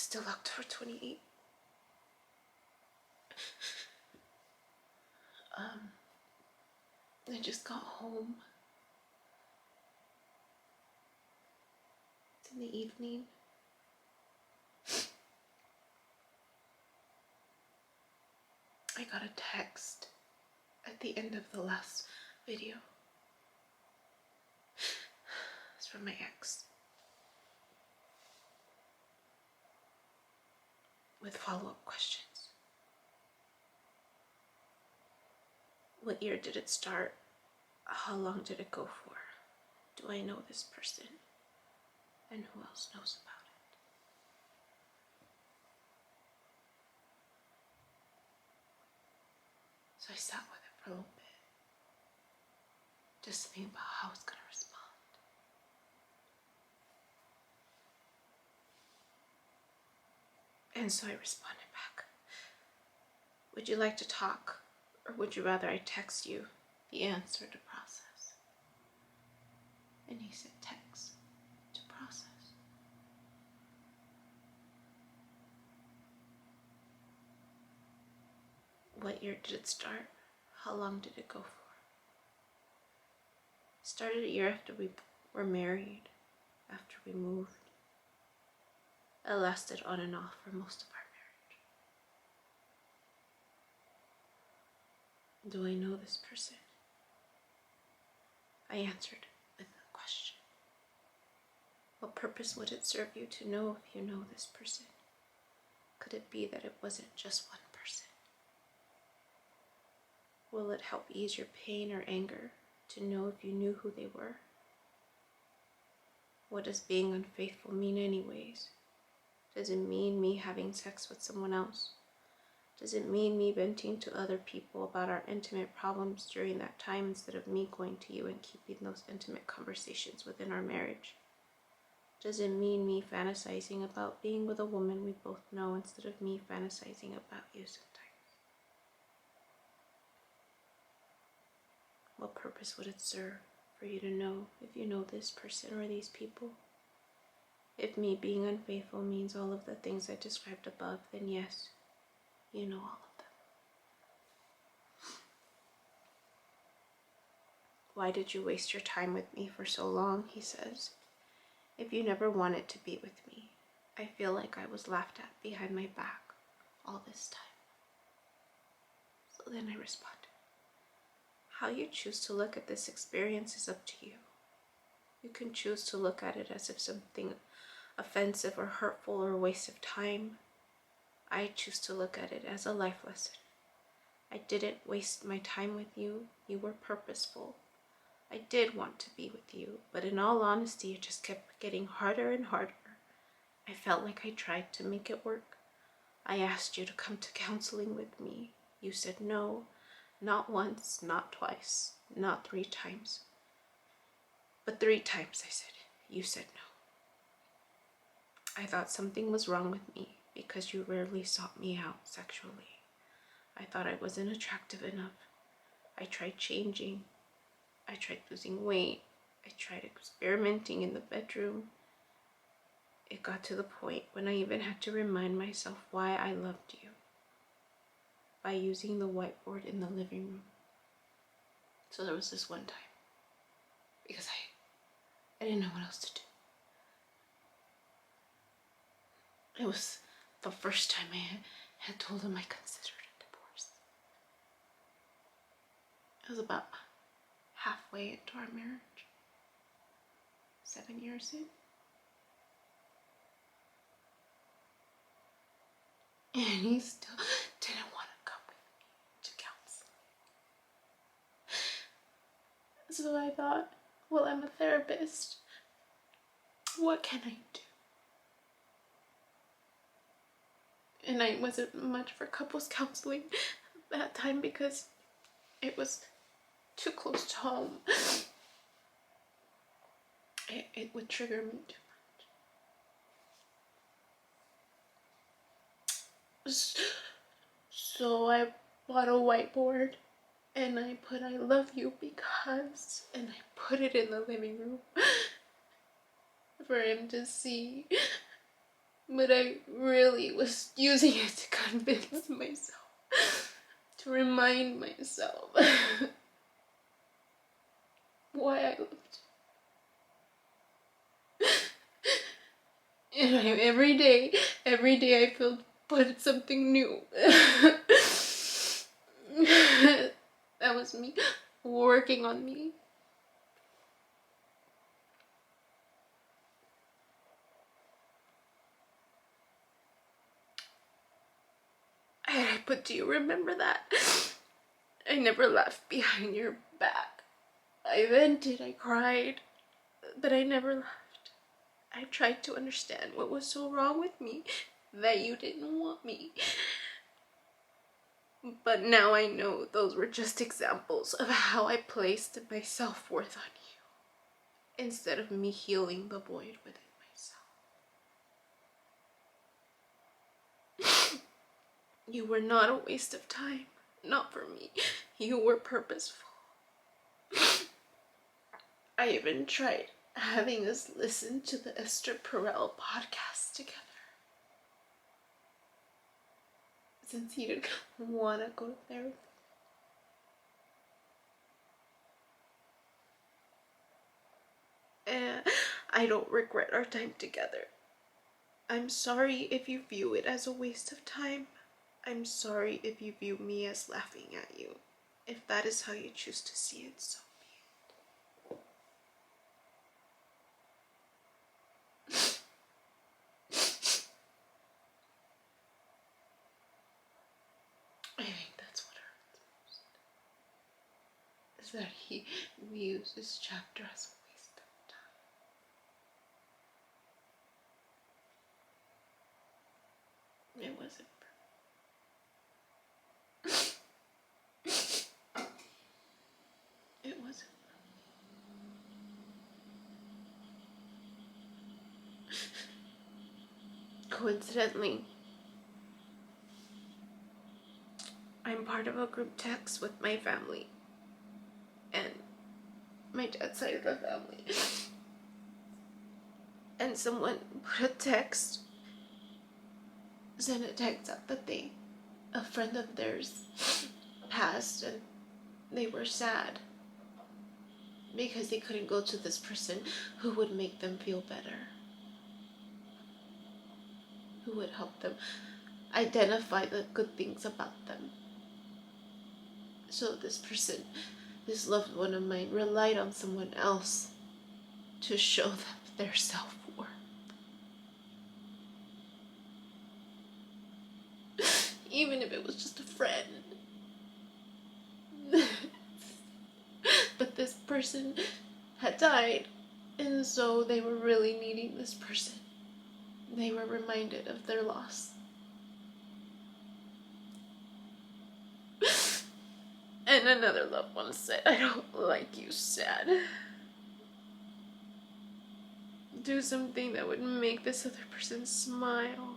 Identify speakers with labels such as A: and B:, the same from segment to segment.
A: still October 28th. I just got home. It's in the evening. I got a text at the end of the last video. It's from my ex, with follow-up questions. What year did it start? How long did it go for? Do I know this person? And who else knows about it? So I sat with it for a little bit, just thinking about how it's going to respond. And so I responded back. Would you like to talk, or would you rather I text you the answer to process? And he said text to process. What year did it start? How long did it go for? It started a year after we were married, after we moved. It lasted on and off for most of our marriage. Do I know this person? I answered with a question. What purpose would it serve you to know if you know this person? Could it be that it wasn't just one person? Will it help ease your pain or anger to know if you knew who they were? What does being unfaithful mean anyways? Does it mean me having sex with someone else? Does it mean me venting to other people about our intimate problems during that time instead of me going to you and keeping those intimate conversations within our marriage? Does it mean me fantasizing about being with a woman we both know instead of me fantasizing about you sometimes? What purpose would it serve for you to know if you know this person or these people? If me being unfaithful means all of the things I described above, then yes, you know all of them. Why did you waste your time with me for so long, he says, if you never wanted to be with me? I feel like I was laughed at behind my back all this time. So then I responded, how you choose to look at this experience is up to you. You can choose to look at it as if something offensive or hurtful or a waste of time. I choose to look at it as a life lesson. I didn't waste my time with you. You were purposeful. I did want to be with you, but in all honesty, it just kept getting harder and harder. I felt like I tried to make it work. I asked you to come to counseling with me. You said no, not once, not twice, not 3 times. But 3 times I said, you said no. I thought something was wrong with me because you rarely sought me out sexually. I thought I wasn't attractive enough. I tried changing. I tried losing weight. I tried experimenting in the bedroom. It got to the point when I even had to remind myself why I loved you by using the whiteboard in the living room. So there was this one time, because I didn't know what else to do. It was the first time I had told him I considered a divorce. It was about halfway into our marriage, 7 years in. And he still didn't want to come with me to counseling. So I thought, well, I'm a therapist. What can I do? And I wasn't much for couples counseling at that time because it was too close to home. It would trigger me too much. So I bought a whiteboard and I put I love you because, and I put it in the living room for him to see. But I really was using it to convince myself, to remind myself why I loved you. And every day I felt but something new. That was me working on me. But do you remember that? I never laughed behind your back. I vented, I cried, but I never laughed. I tried to understand what was so wrong with me that you didn't want me. But now I know those were just examples of how I placed my self-worth on you, instead of me healing the void within myself. You were not a waste of time, not for me. You were purposeful. I even tried having us listen to the Esther Perel podcast together, since he didn't want to go to therapy. And I don't regret our time together. I'm sorry if you view it as a waste of time. I'm sorry if you view me as laughing at you. If that is how you choose to see it, so be it. I think that's what hurts most. Is that he views this chapter as a waste of time. It wasn't. It wasn't. Coincidentally, I'm part of a group text with my family and my dad's side of the family. And someone put a text, sent a text out that a friend of theirs passed and they were sad because they couldn't go to this person who would make them feel better, who would help them identify the good things about them. So this person, this loved one of mine, relied on someone else to show them their self-worth. Even if it was just a friend. But this person had died, and so they were really needing this person. They were reminded of their loss. And another loved one said, I don't like you sad. Do something that would make this other person smile.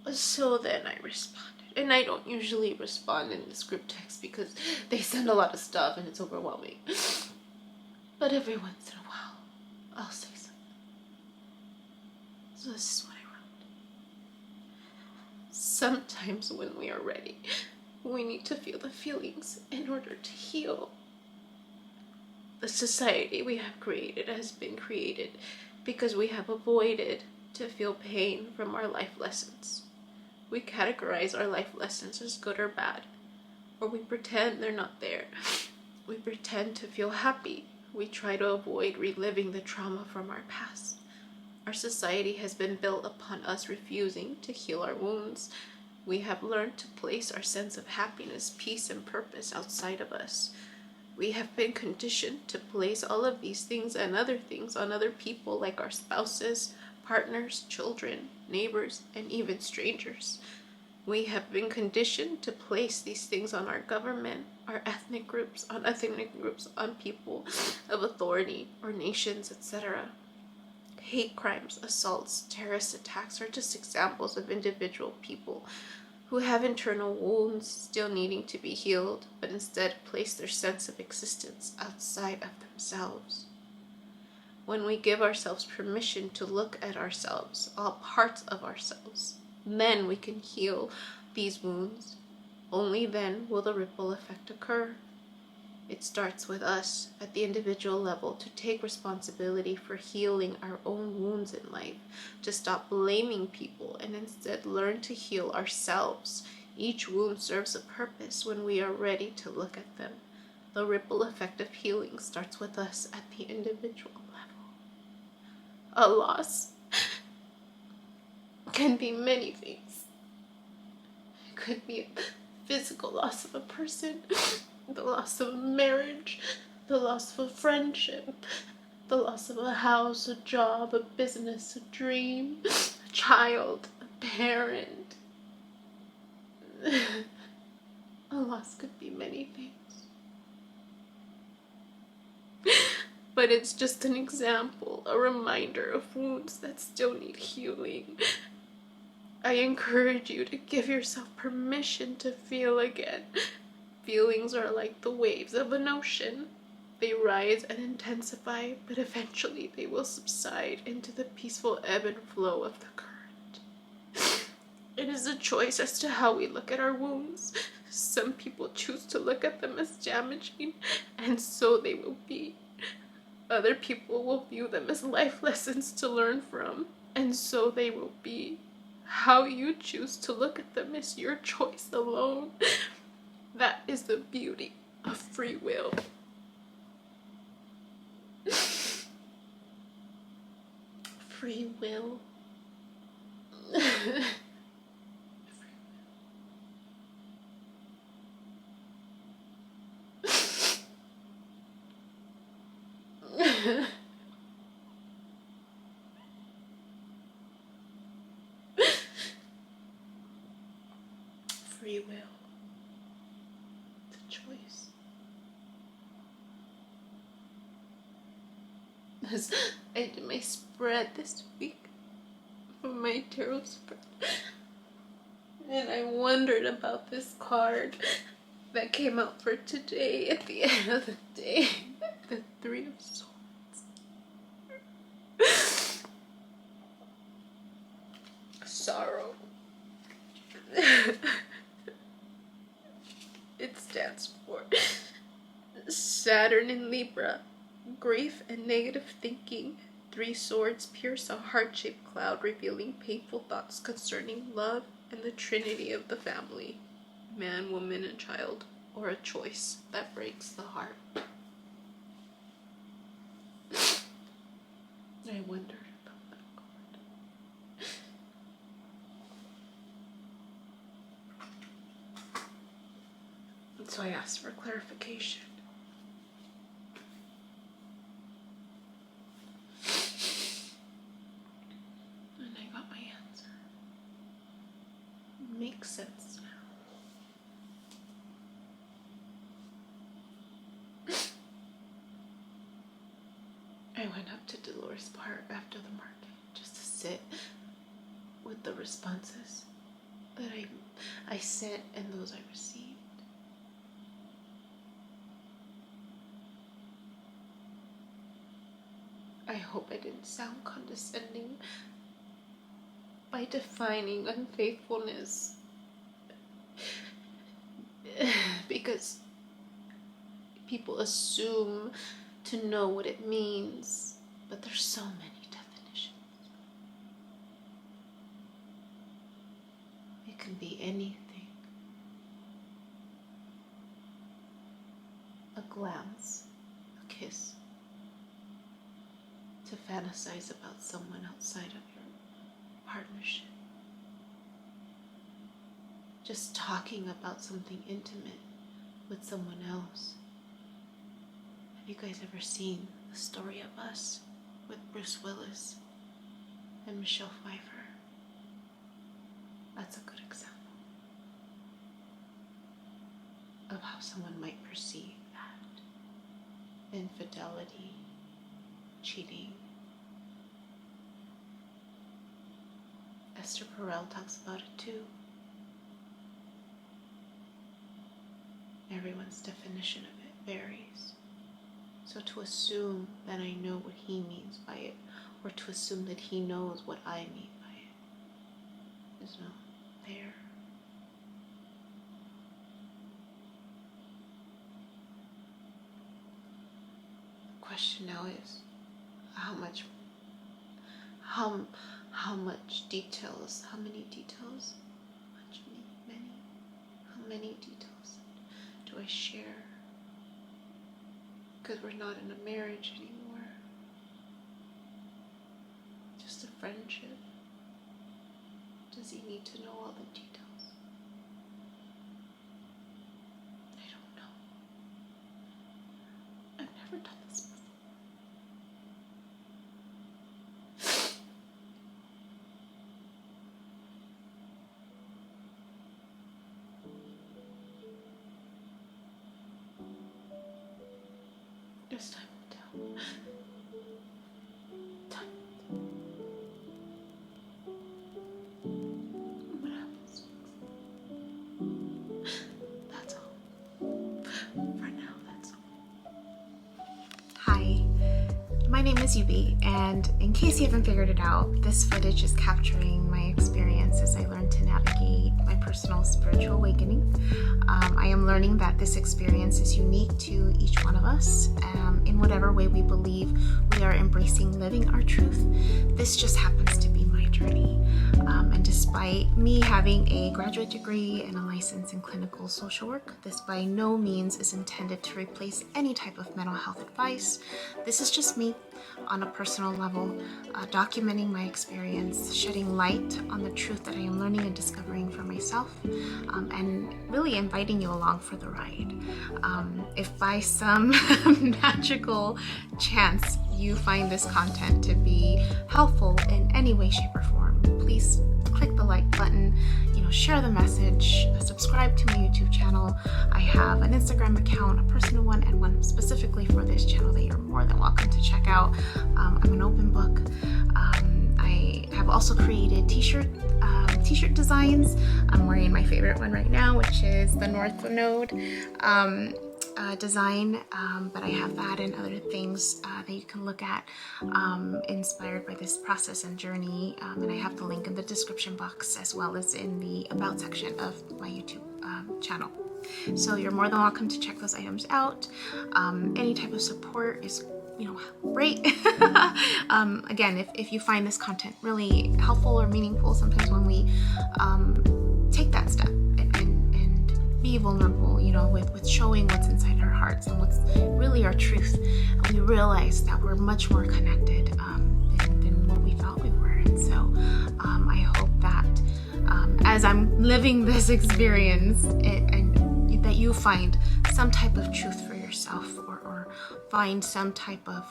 A: So then I responded. And I don't usually respond in this group text because they send a lot of stuff and it's overwhelming. But every once in a while, I'll say something. So this is what I wrote. Sometimes when we are ready, we need to feel the feelings in order to heal. The society we have created has been created because we have avoided to feel pain from our life lessons. We categorize our life lessons as good or bad, or we pretend they're not there. We pretend to feel happy. We try to avoid reliving the trauma from our past. Our society has been built upon us refusing to heal our wounds. We have learned to place our sense of happiness, peace, and purpose outside of us. We have been conditioned to place all of these things and other things on other people, like our spouses, partners, children, neighbors, and even strangers. We have been conditioned to place these things on our government, our ethnic groups, on people of authority, or nations, etc. Hate crimes, assaults, terrorist attacks are just examples of individual people who have internal wounds still needing to be healed, but instead place their sense of existence outside of themselves. When we give ourselves permission to look at ourselves, all parts of ourselves, then we can heal these wounds. Only then will the ripple effect occur. It starts with us at the individual level to take responsibility for healing our own wounds in life, to stop blaming people and instead learn to heal ourselves. Each wound serves a purpose when we are ready to look at them. The ripple effect of healing starts with us at the individual level. A loss can be many things. It could be a physical loss of a person, the loss of a marriage, the loss of a friendship, the loss of a house, a job, a business, a dream, a child, a parent. A loss could be many things. But it's just an example, a reminder of wounds that still need healing. I encourage you to give yourself permission to feel again. Feelings are like the waves of an ocean. They rise and intensify, but eventually they will subside into the peaceful ebb and flow of the current. It is a choice as to how we look at our wounds. Some people choose to look at them as damaging, and so they will be. Other people will view them as life lessons to learn from, and so they will be. How you choose to look at them is your choice alone. That is the beauty of free will. Free will. Free will. It's a choice. I did my spread this week for my tarot spread, and I wondered about this card that came out for today at the end of the day. The Three of Swords. Sorrow. It stands for Saturn in Libra. Grief and negative thinking. 3 swords pierce a heart-shaped cloud, revealing painful thoughts concerning love and the trinity of the family. Man, woman, and child. Or a choice that breaks the heart. I wondered about that card. And so I asked for clarification. And I got my answer. It makes sense now. I went up to Dolores Park after the market just to sit with the responses that I sent and those I received. I hope I didn't sound condescending by defining unfaithfulness, because people assume to know what it means, but there's so many definitions. It can be anything. A glance, a kiss, to fantasize about someone outside of your partnership. Just talking about something intimate with someone else. Have you guys ever seen The Story of Us with Bruce Willis and Michelle Pfeiffer? That's a good example of how someone might perceive that. Infidelity, cheating. Esther Perel talks about it too. everyone's definition of it varies. So to assume that I know what he means by it, or to assume that he knows what I mean by it, is not fair. The question now is, how many details do I share? Because we're not in a marriage anymore, just a friendship. Does he need to know all the details? I don't know. I've never done this before. This time will tell. Time will tell. What happens next? That's all. For now, that's all. Hi, my name is Yubi, and in case you haven't figured it out, this footage is capturing my experience as I learn to navigate my personal spiritual awakening. I am learning that this experience is unique to each one of us. In whatever way we believe we are embracing living our truth, this just happens to be my journey. And despite me having a graduate degree and a license in clinical social work, this by no means is intended to replace any type of mental health advice. This is just me on a personal level, documenting my experience, shedding light on the truth that I am learning and discovering for myself, and really inviting you along for the ride. If by some magical chance you find this content to be helpful in any way, shape, or form, please click the like button, share the message, subscribe to my YouTube channel. I have an Instagram account, a personal one, and one specifically for this channel that you're more than welcome to check out. I'm an open book. I have also created t-shirt designs. I'm wearing my favorite one right now, which is the North Node design, but I have that and other things that you can look at inspired by this process and journey, and I have the link in the description box as well as in the about section of my YouTube channel. So you're more than welcome to check those items out. Any type of support is great. Again, if you find this content really helpful or meaningful, sometimes when we take that step and be vulnerable, with showing what's inside our hearts and what's really our truth, and we realize that we're much more connected than what we thought we were. And so I hope that as I'm living this experience, and that you find some type of truth for yourself, or find some type of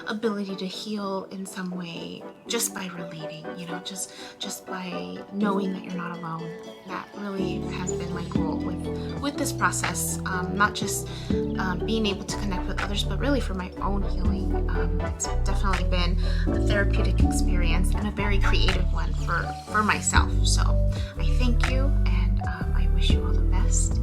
A: ability to heal in some way just by relating, just by knowing that you're not alone. That really has been my goal with this process, not just being able to connect with others, but really for my own healing. It's definitely been a therapeutic experience and a very creative one for myself. So I thank you, and I wish you all the best.